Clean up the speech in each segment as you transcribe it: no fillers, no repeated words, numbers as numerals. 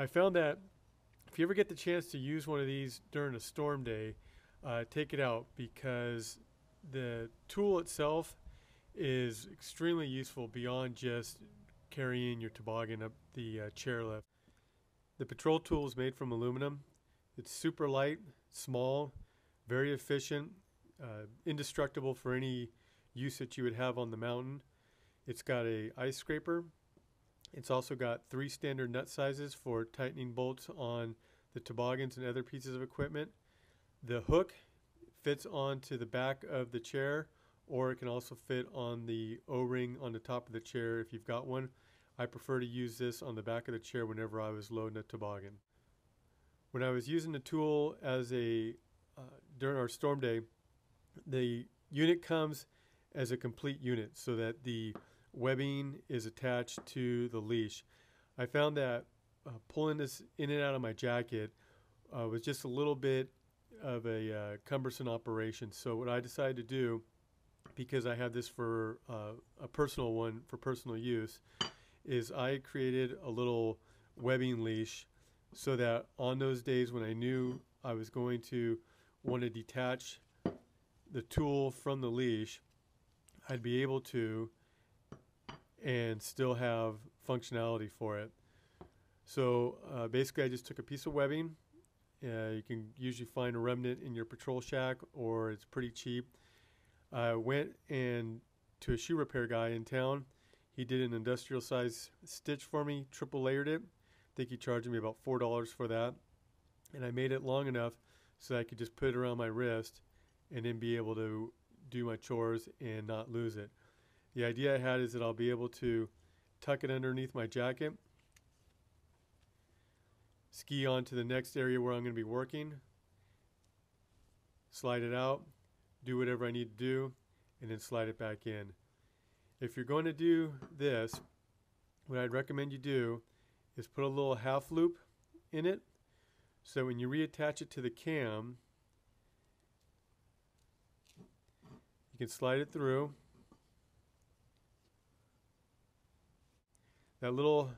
I found that if you ever get the chance to use one of these during a storm day, take it out because the tool itself is extremely useful beyond just carrying your toboggan up the chairlift. The patrol tool is made from aluminum. It's super light, small, very efficient, indestructible for any use that you would have on the mountain. It's got a ice scraper. It's also got 3 standard nut sizes for tightening bolts on the toboggans and other pieces of equipment. The hook fits onto the back of the chair, or it can also fit on the O-ring on the top of the chair if you've got one. I prefer to use this on the back of the chair whenever I was loading a toboggan. When I was using the tool as during our storm day, the unit comes as a complete unit so that the webbing is attached to the leash. I found that pulling this in and out of my jacket was just a little bit of a cumbersome operation. So what I decided to do, because I have this for a personal one for personal use, is I created a little webbing leash so that on those days when I knew I was going to want to detach the tool from the leash, I'd be able to and still have functionality for it. So basically I just took a piece of webbing. You can usually find a remnant in your patrol shack, or it's pretty cheap. I went to a shoe repair guy in town. He did an industrial size stitch for me, triple layered it. I think he charged me about $4 for that. And I made it long enough so I could just put it around my wrist and then be able to do my chores and not lose it. The idea I had is that I'll be able to tuck it underneath my jacket, ski on to the next area where I'm going to be working, slide it out, do whatever I need to do, and then slide it back in. If you're going to do this, what I'd recommend you do is put a little half loop in it so when you reattach it to the cam, you can slide it through. That little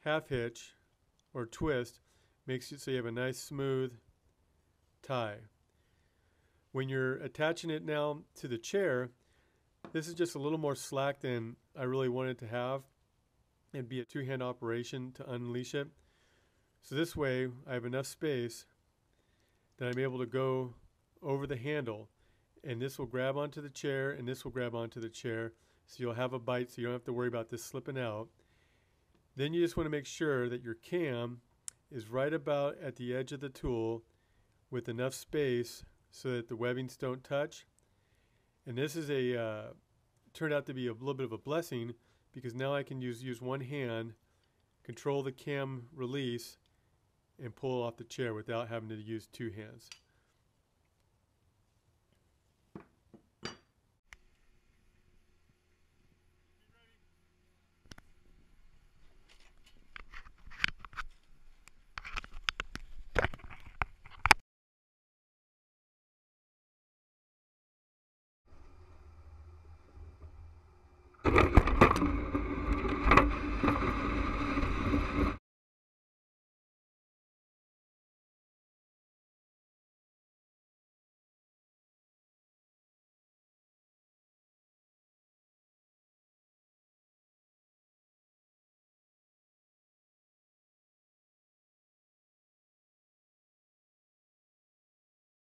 half hitch or twist makes it so you have a nice smooth tie. When you're attaching it now to the chair, this is just a little more slack than I really wanted to have. It'd be a 2-hand operation to unleash it. So this way I have enough space that I'm able to go over the handle, and this will grab onto the chair and this will grab onto the chair, so you'll have a bite so you don't have to worry about this slipping out. Then you just want to make sure that your cam is right about at the edge of the tool with enough space so that the webbings don't touch. And this is turned out to be a little bit of a blessing, because now I can use one hand, control the cam release, and pull off the chair without having to use 2 hands.